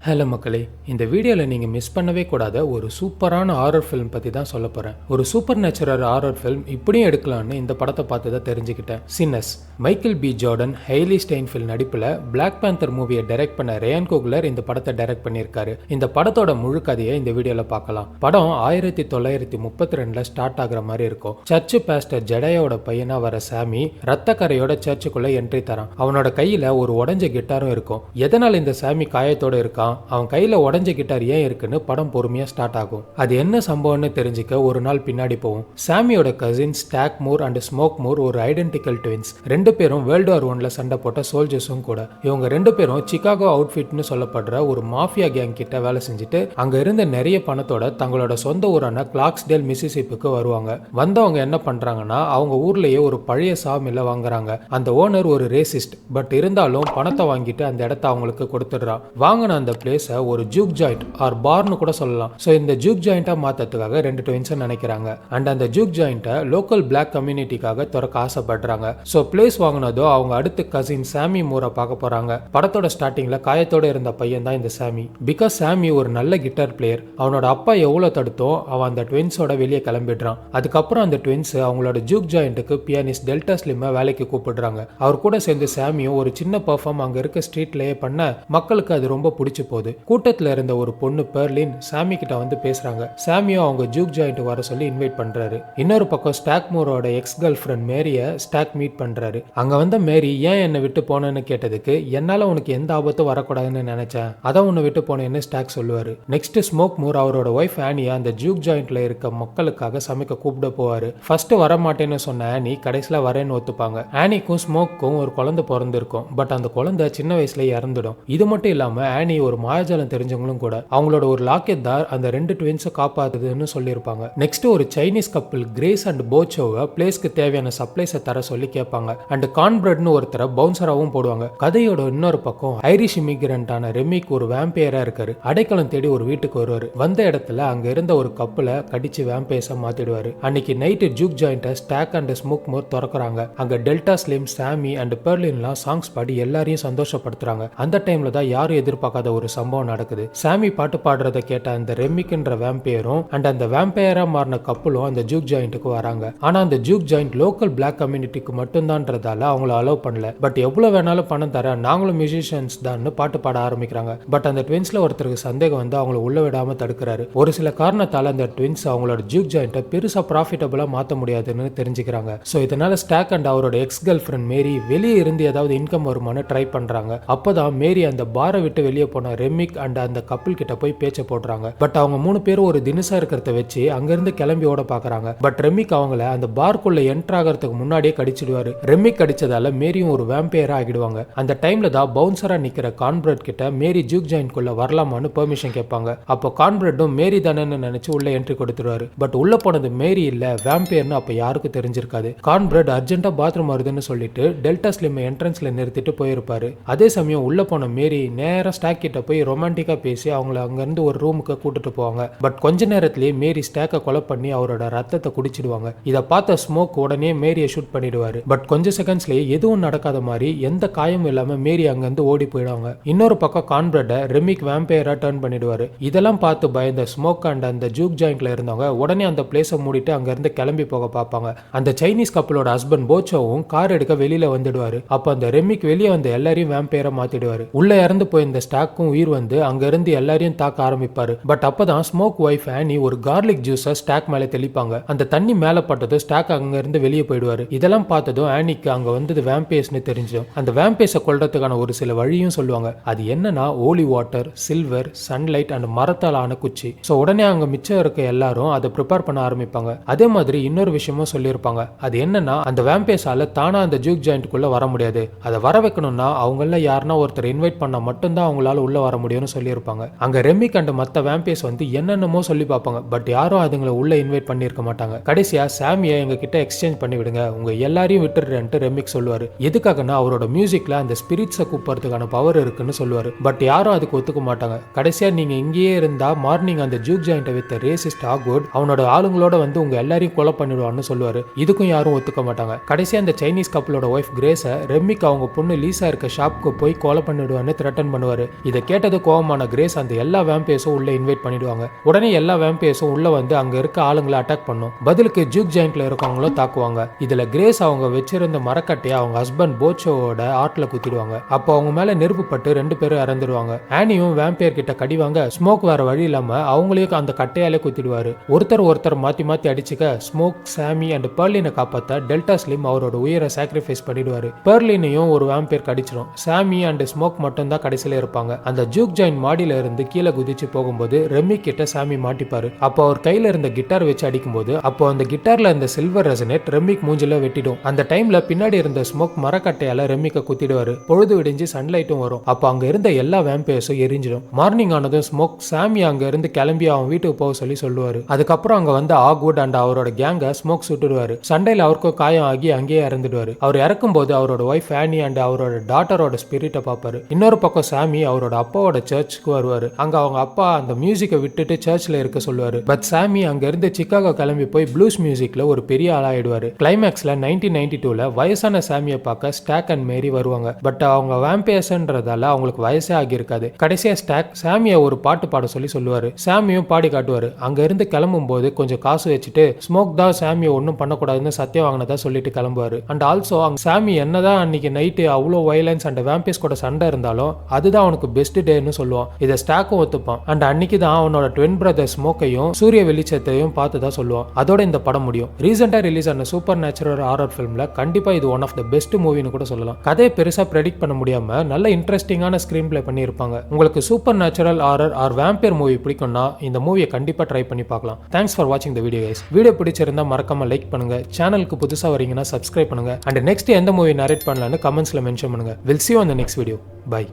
Hello மக்களே, இந்த வீடியோவில் நீங்கள் மிஸ் பண்ணவே கூடாத ஒரு சூப்பரான ஹாரர் ஃபிலிம் பற்றி தான் சொல்ல போகிறேன். ஒரு சூப்பர் நேச்சுரல் ஹாரர் ஃபிலிம் இப்படியும் எடுக்கலான்னு இந்த படத்தை பார்த்து தான் தெரிஞ்சுக்கிட்டேன். சின்னஸ். மைக்கேல் பி ஜார்டன், ஹெய்லி ஸ்டெயின்ஃபீல்ட் நடிப்பில் பிளாக் பேந்தர் மூவியை டைரக்ட் பண்ண ரயான் கோக்லர் இந்த படத்தை டைரக்ட் பண்ணியிருக்காரு. இந்த படத்தோட முழு கதையை இந்த வீடியோவில் பார்க்கலாம். படம் 1932 ஸ்டார்ட் ஆகுற மாதிரி இருக்கும். சர்ச்சு பாஸ்டர் ஜெடையோட பையனா வர சாமி ரத்த கரையோட சர்ச்சுக்குள்ள என்ட்ரி தரான். அவனோட கையில ஒரு உடஞ்ச கிட்டாரும் இருக்கும். எதனால் இந்த சாமி காயத்தோட இருக்கான், அவன் கையில உடஞ்ச கிட்டார் ஏன் இருக்குன்னு படம் பொறுமையா ஸ்டார்ட் ஆகும். அது என்ன சம்பவம்னு தெரிஞ்சுக்க ஒரு நாள் பின்னாடி போகும். சாமியோட cousin Stack Moore and Smoke Moore ஒரு ஐடென்டிக்கல் ட்வின்ஸ். ரெண்டு பேரும் வேர்ல்டு வார் 1ல சண்டை போட்ட சோல்ஜர்ஸும் கூட. இவங்க ரெண்டு பேரும் சிகாகோ அவுட்ஃபிட்னு சொல்லப்படுற ஒரு மாஃபியா கேங் கிட்ட வேலை செஞ்சுட்டு அங்க இருந்த நிறைய பணத்தோட தங்களோட சொந்த ஊரான கிளார்க்ஸ்டேல் மிசிசிப்பிக்கு வருவாங்க. வந்தவங்க என்ன பண்றாங்கன்னா, அவங்க ஊர்லயே ஒரு பழைய சாமில வாங்குறாங்க. அந்த ஓனர் ஒரு ரேசிஸ்ட், பட் இருந்தாலும் பணத்தை வாங்கிட்டு அந்த இடத்த அவங்களுக்கு கொடுத்துடுறான். வாங்கின அந்த பிளேஸை ஒரு ஜூக் ஜாயிண்ட் ஆர் பார்னு கூட சொல்லலாம். ஸோ இந்த ஜூக் ஜாயிண்டா மாத்ததுக்காக ரெண்டு ட்வின்ஸை நினைக்கிறாங்க. அண்ட் அந்த ஜூக் ஜாயிண்ட்டை லோக்கல் பிளாக் கம்யூனிட்டிக்காக திறக்க ஆசைப்படுறாங்க. ஸோ பிளேஸ் வாங்கினதோ அவங்க அடுத்த கசின் சாமி மூரை பார்க்க போறாங்க. படத்தோட ஸ்டார்டிங்ல காயத்தோட இருந்த பையன் தான் இந்த சாமி. பிகாஸ் சாமி ஒரு நல்ல கிட்டார் பிளேயர். அவனோட அப்பா எவ்வளவு தடுத்தோ அவன் அந்த ட்வின்ஸோட வெளியே கிளம்பிடுறான். அதுக்கப்புறம் அந்த ட்வின்ஸ் அவங்களோட ஜூக் ஜாயிண்ட்டுக்கு பியானிஸ்ட் டெல்டா ஸ்லிம்மை வேலைக்கு கூப்பிடுறாங்க. அவர் கூட சேர்ந்து சாமியும் ஒரு சின்ன பெர்ஃபார்ம் அங்க இருக்க ஸ்ட்ரீட்லயே பண்ண மக்களுக்கு அது ரொம்ப பிடிச்சு போகுது. கூட்டத்துல இருந்த ஒரு பொண்ணு பெர்லின் சாமி கிட்ட வந்து பேசுறாங்க. சாமியும் அவங்க ஜூக் ஜாயிண்ட் வர சொல்லி இன்வைட் பண்றாரு. இன்னொரு பக்கம் ஸ்டாக் மூரோட எக்ஸ் கேர்ள் ஃப்ரெண்ட் மேரிய ஸ்டாக் மீட் பண்றாரு. அங்க வந்த மேரி ஏன் என்னை விட்டு போனேன்னு கேட்டதுக்கு, என்னால உனக்கு எந்த ஆபத்தும் வரக்கூடாதுன்னு நினைச்சேன், அதான் உன்னை விட்டு போனேன்னு ஸ்டாக் சொல்லுவாரு. நெக்ஸ்ட் ஸ்மோக் மூர் அவரோட ஒய்ஃப் ஆனியா அந்த ஜூக் ஜாயிண்ட்ல இருக்க மக்களுக்காக சமைக்க கூப்பிட போவாரு. ஃபர்ஸ்ட் வர மாட்டேன்னு சொன்ன ஆனி கடைசியில வரேன்னு ஒத்துப்பாங்க. ஆனிக்கும் ஸ்மோக்கும் ஒரு குழந்தை பிறந்திருக்கும். பட் அந்த குழந்தை சின்ன வயசுல இறந்துடும். இது மட்டும் இல்லாம ஆனி ஒரு மாயாஜாலம் தெரிஞ்சவங்களும் கூட. அவங்களோட ஒரு லாக்கெட் தார் அந்த ரெண்டு ட்வின்ஸை காப்பாத்துதுன்னு சொல்லியிருப்பாங்க. நெக்ஸ்ட் ஒரு சைனீஸ் கப்பிள் கிரேஸ் அண்ட் போச்சோவை பிளேஸ்க்கு தேவையான சப்ளைஸை தர சொல்லி கேட்பாங்க. அண்ட் கான்பிரட்னு ஒருத்தரை பவுன்சராகவும் போடுவாங்க. கதையோட இன்னொரு பக்கம் ஐரிஷ் இமிகிரண்டான ரெமிக் ஒரு வேம்பையரா இருக்காரு. அடைக்கலம் தேடி ஒரு வீட்டுக்கு வருவாரு. வந்த இடத்துல அங்க இருந்த ஒரு கப்பில கடிச்சு வேம்பையர்ஸா மாத்திடுவாரு. அன்னைக்கு நைட்டு ஜூக் ஜாயிண்ட்டை ஸ்டாக் அண்ட் ஸ்மோக் மோர் திறக்கிறாங்க. அங்க டெல்டா ஸ்லிம், சாமி அண்ட் பெர்லின்லாம் சாங்ஸ் பாடி எல்லாரையும் சந்தோஷப்படுத்துறாங்க. அந்த டைம்ல தான் யாரும் எதிர்பார்க்காத ஒரு சம்பவம் நடக்குது. சாமி பாட்டு பாடுறத கேட்ட அந்த ரெமிக்ன்ற வேம்பையரும் அண்ட் அந்த வேம்பையரா மாறின கப்பலும் அந்த ஜூக் ஜாயிண்ட்டுக்கு வராங்க. ஆனா அந்த ஜூக் ஜாயிண்ட் லோக்கல் பிளாக் கம்யூனிட்டிக்கு மட்டும்தான்றதால அவங்கள அலோவ் பண்ணல. பட் எவ்வளவு வேணாலும் பணம் தர, நாங்களும் மியூசிஷியன்ஸ் தான் பாட்டு பாட ஆரம்பிக்கிறாங்க. பட் அந்த ட்வின்ஸ்ல ஒருத்தருக்கு சந்தேகம் வந்து அவங்கள உள்ள விடாம தடுக்கிறாரு. ஒரு சில காரணத்தால அந்த ட்வின்ஸ் அவங்களோட ஜூக் ஜாயிண்ட்டை பெருசா ப்ராஃபிட்டபிளா மாத்த முடியாதுன்னு தெரிஞ்சுக்கிறாங்க. சோ இதனால ஸ்டாக் அண்ட் அவரோட எக்ஸ் கேர்ள் ஃப்ரெண்ட் மேரி வெளியே இருந்து ஏதாவது இன்கம் வருமானு ட்ரை பண்றாங்க. அப்பதான் மேரி அந்த பாரை விட்டு வெளியே போன ரெமிக் அண்ட் அந்த கப்பிள் கிட்ட போய் பேச்ச போடுறாங்க. பட் அவங்க மூணு பேரும் ஒரு தினசா இருக்கிறத வச்சு அங்கிருந்து கிளம்பி ஓட பாக்குறாங்க. பட் ரெமிக் அவங்கள அந்த பார்க்குள்ள என்டர் ஆகிறதுக்கு முன்னாடியே கடிச்சிடுவாரு. ரெமிக் கடிச்சதால மேரியும் ஒரு வேம்பையரா ஆகிடுவாங்க. அந்த டைம்ல தான் பவுன்சரா நிக்கிற கான்பிரட் கிட்ட மேரி ஜூக் ஜாயிண்ட் குள்ள வரலாமான்னு பெர்மிஷன் கேட்பாங்க. அப்போ கான்பிரட்டும் மேரி தானேன்னு நினைச்சு உள்ள என்ட்ரி கொடுத்துருவாரு. பட் உள்ள போனது மேரி இல்ல, வேம்பையர்னு அப்ப யாருக்கும் தெரிஞ்சிருக்காது. கான்பிரட் அர்ஜென்ட்டா பாத்ரூம் வருதுன்னு சொல்லிட்டு டெல்டா ஸ்லிம் என்ட்ரன்ஸ்ல நிறுத்திட்டு போயிருப்பாரு. அதே சமயம் உள்ள போன மேரி நேரா ஸ்டாக் கிட்ட போய் ரொமான்டிக்கா பேசி அவங்கள அங்கிருந்து ஒரு ரூமுக்கு கூட்டிட்டு போவாங்க. பட் கொஞ்ச நேரத்திலேயே மேரி ஸ்டாக்கை கொலை பண்ணி அவரோட ரத்தத்தை குடிச்சிடுவாங்க. இதை பார்த்த ஸ்மோக் உடனே மேரியை ஷூட் பண்ணிடுவாரு. பட் கொஞ்ச செகண்ட்ஸ்லயே எதுவும் நடக்காத மாதிரி எந்த காயமும் இல்லாம மேரி அங்கிருந்து ஓடி போயிடுவாங்க. இன்னொரு பக்கம் கான்பிரட ரெமிக் வேம்பையரா டர்ன் பண்ணிடுவாரு. இதெல்லாம் பார்த்து பயந்த ஸ்மோக் அண்ட் அந்த ஜூக் ஜாயிண்ட்ல இருந்தவங்க உடனே அந்த பிளேஸை மூடிட்டு அங்க இருந்து கிளம்பி போக பார்ப்பாங்க. அந்த சைனீஸ் கப்பலோட ஹஸ்பண்ட் போச்சோவும் கார் எடுக்க வெளியில வந்துடுவாரு. அப்ப அந்த ரெமிக் வெளியே வந்த எல்லாரையும் வேம்பையரா மாத்திடுவாரு. உள்ள இறந்து போயிருந்த ஸ்டாக்கும் உயிர் வந்து அங்க இருந்து எல்லாரையும் தாக்க ஆரம்பிப்பாரு. பட் அப்பதான் ஸ்மோக் ஒய்ஃப் ஆனி ஒரு கார்லிக் ஜூஸை ஸ்டாக் மேல தெளிப்பாங்க. அந்த தண்ணி மேல பட்டதும் ஸ்டாக் அங்க இருந்து வெளியே போயிடுவாரு. இதெல்லாம் பார்த்ததும் ஆனிக்கு அங்க வந்தது வேம்பையர்ஸ்னு தெரிஞ்சும் அந்த வேம்பையர்ஸை கொல்றதுக்கான ஒரு சில வழியும் சொல்லுவாங்க. அது என்னன்னா holy water, silver, sunlight and மரத்தால் ஆன குச்சி. சோ உடனே அங்க மிச்சம் இருக்க எல்லாரும் அதை ப்ரிப்பேர் பண்ண ஆரம்பிப்பாங்க. அதே மாதிரி இன்னொரு விஷயமும் சொல்லியிருப்பாங்க. அது என்னன்னா, அந்த வேம்பையர்ஸால தானா அந்த ஜூக் ஜாயிண்ட்டுக்குள்ள வர முடியாது. அதை வர வைக்கணும்னா அவங்கள யாருன்னா ஒருத்தர் இன்வைட் பண்ணா மட்டும்தான் அவங்களால உள்ள வர முடியும்னு சொல்லியிருப்பாங்க. அங்க ரெமிக் அண்ட் மத்த வேம்பையர்ஸ் வந்து என்னென்னமோ சொல்லி பார்ப்பாங்க. பட் யாரும் அதுங்களை உள்ள இன்வைட் பண்ணியிருக்க மாட்டாங்க. கடைசியா சாமியை எங்க கிட்ட எக்ஸ்சேஞ்ச் பண்ணி விடுங்க, உங்க எல்லாரையும் விட்டுடுறேன்ட்டு ரெமிக் சொல்லுவாரு. எதுக்காகனா அவரோட மியூசிக்ல அந்த ஸ்பிரிட்ஸை கூப்பிடுறதுக்கான பவர் இருக்குன்னு சொல்லுவாரு. பட் யாரும் அதுக்கு ஒத்துக்க மாட்டாங்க. கடைசியா நீங்க இங்கேயே இருந்தா மார்னிங் அந்த ஜூக் ஜாயிண்ட்டை வித்த ரேசிஸ்ட் ஆகுட் அவனோட ஆளுங்களோட வந்து உங்க எல்லாரையும் கொலை பண்ணிடுவான்னு சொல்லுவாரு. இதுக்கும் யாரும் ஒத்துக்க மாட்டாங்க. கடைசியா அந்த சைனீஸ் கப்பலோட ஒய்ஃப் கிரேஸை ரெமிக் அவங்க பொண்ணு லீசா இருக்க ஷாப்க்கு போய் கொலை பண்ணிடுவான்னு த்ரெட்டன் பண்ணுவாரு. இதை கேட்ட கேட்டது கோவமான கிரேஸ் அந்த எல்லா வேம்பையர்ஸும் உள்ள இன்வைட் பண்ணிடுவாங்க. உடனே எல்லா வேம்பையர்ஸும் உள்ள வந்து அங்க இருக்க ஆளுங்களை அட்டாக் பண்ணும். பதிலுக்கு ஜூக் ஜாயிண்ட்ல இருக்கவங்களும் தாக்குவாங்க. இதுல கிரேஸ் அவங்க வச்சிருந்த மரக்கட்டையை அவங்க ஹஸ்பண்ட் போச்சோவோட ஆட்ல குத்திடுவாங்க. அப்போ அவங்க மேல நெருப்பு பட்டு 2 பேரும் இறந்துடுவாங்க. ஆனியும் வேம்பையர் கிட்ட கடிவாங்க. ஸ்மோக் வேற வழி இல்லாம அவங்களையும் அந்த கட்டையாலே குத்திடுவாரு. ஒருத்தர் மாத்தி மாத்தி அடிச்சுக்க ஸ்மோக், சாமி அண்ட் பெர்லினை காப்பாத்த டெல்டா ஸ்லிம் அவரோட உயிரை சாக்ரிஃபைஸ் பண்ணிடுவாரு. பெர்லினையும் ஒரு வேம்பையர் கடிச்சிடும். சாமி அண்ட் ஸ்மோக் மட்டும் தான் கடைசியில இருப்பாங்க. அந்த ஜூக் ஜாயின் மாடியில இருந்து கீழே குதிச்சு போகும்போது ரெமி கிட்ட சாமி மாட்டிப்பாரு. அப்போ அவர் கையில இருந்த கிட்டார் வச்சு அடிக்கும்போது அப்போ அந்த கிட்டார்ல இருந்த சில்வர் ரெசனேட் ரெமிக் மூஞ்சில வெட்டிடும். அந்த டைம்ல பின்னாடி இருந்த ஸ்மோக் மரக்கட்டையால ரெமிக்க குத்திடுவாரு. பொழுது விடிஞ்சு சன்லைட்டும் வரும். அப்போ அங்க இருந்த எல்லா வேம்பையர்ஸும் எரிஞ்சிடும். மார்னிங் ஆனதும் ஸ்மோக் சாமி அங்க இருந்து கிளம்பி அவன் வீட்டுக்கு போக சொல்லுவாரு. அதுக்கப்புறம் அங்க வந்து ஆக்வுட் அண்ட் அவரோட கேங்க ஸ்மோக் சுட்டுடுவாரு. சண்டையில அவருக்கும் காயம் ஆகி அங்கேயே இறந்துடுவாரு. அவர் இறக்கும் போது அவரோட ஒய்ஃப் ஆனி அண்ட் அவரோட டாட்டரோட ஸ்பிரிட்டை பார்ப்பாரு. இன்னொரு பக்கம் சாமி அவரோட அப்பாவோட சர்ச்சுக்கு வருவாரு. அங்க அவங்க அப்பா அந்த மியூசிக்கை விட்டுட்டு சர்ச்ல இருக்க சொல்லுவாரு. பட் சாமி அங்க இருந்து சிக்காகோ கிளம்பி போய் ப்ளூஸ் மியூசிக்ல ஒரு பெரிய ஆளாயிடுவாரு. கிளைமேக்ஸ்ல 1992ல வயசான சாமியை பார்க்க ஸ்டாக் அண்ட் மேரி வருவாங்க. பட் அவங்க வேம்பையர்ஸ்ன்றதால அவங்களுக்கு வயசே ஆகியிருக்காது. கடைசியா ஸ்டாக் சாமியை ஒரு பாட்டு பாட சொல்லுவாரு. சாமியும் பாடி காட்டுவாரு. அங்க இருந்து கிளம்பும் போது கொஞ்சம் காசு வச்சுட்டு ஸ்மோக் தான் சாமியை ஒன்றும் பண்ணக்கூடாதுன்னு சத்தியம் வாங்கினதா சொல்லிட்டு கிளம்புவாரு. அண்ட் ஆல்சோ அங்க சாமி என்னதான் அன்னைக்கு நைட்டு அவ்வளோ வயலன்ஸ் அண்ட் வேம்பையர்ஸ் கூட சண்டை இருந்தாலும் அதுதான் அவனுக்கு பெஸ்ட் டேன்னு சொல்லுவான். இதை ஸ்டாக்கும் ஒத்துப்பான். அண்ட் அன்னைக்கு தான் அவனோட ட்வின் பிரதர் ஸ்மோக்கையும் சூரிய வெளிச்சத்தையும் பார்த்து தான் சொல்லுவான். அதோட இந்த படம் முடியும். ரீசெண்டா ரிலீஸ் ஆன சூப்பர் நேச்சுரல் ஹாரர் ஃபிலிம்ல கண்டிப்பா இது ஒன் ஆஃப் த பெஸ்ட் மூவின்னு கூட சொல்லலாம். கதையை பெருசா ப்ரெடிக்ட் பண்ண முடியாம நல்ல இன்ட்ரெஸ்டிங்கான ஸ்கிரீன் பிளே பண்ணியிருப்பாங்க. உங்களுக்கு supernatural horror or vampire movie பிடிக்கும்னா இந்த மூவியை கண்டிப்பா ட்ரை பண்ணி பார்க்கலாம். தேங்க்ஸ் ஃபார் வாட்சிங் த வீடியோ கைஸ். வீடியோ பிடிச்சிருந்தா மறக்காம லைக் பண்ணுங்க. சேனலுக்கு புதுசா வரீங்கன்னா சப்ஸ்கிரைப் பண்ணுங்க. அண்ட் நெக்ஸ்ட் எந்த மூவி நரேட் பண்ணலாம்னு கமெண்ட்ஸ்ல மென்ஷன் பண்ணுங்க. Will see you on the next video. Bye.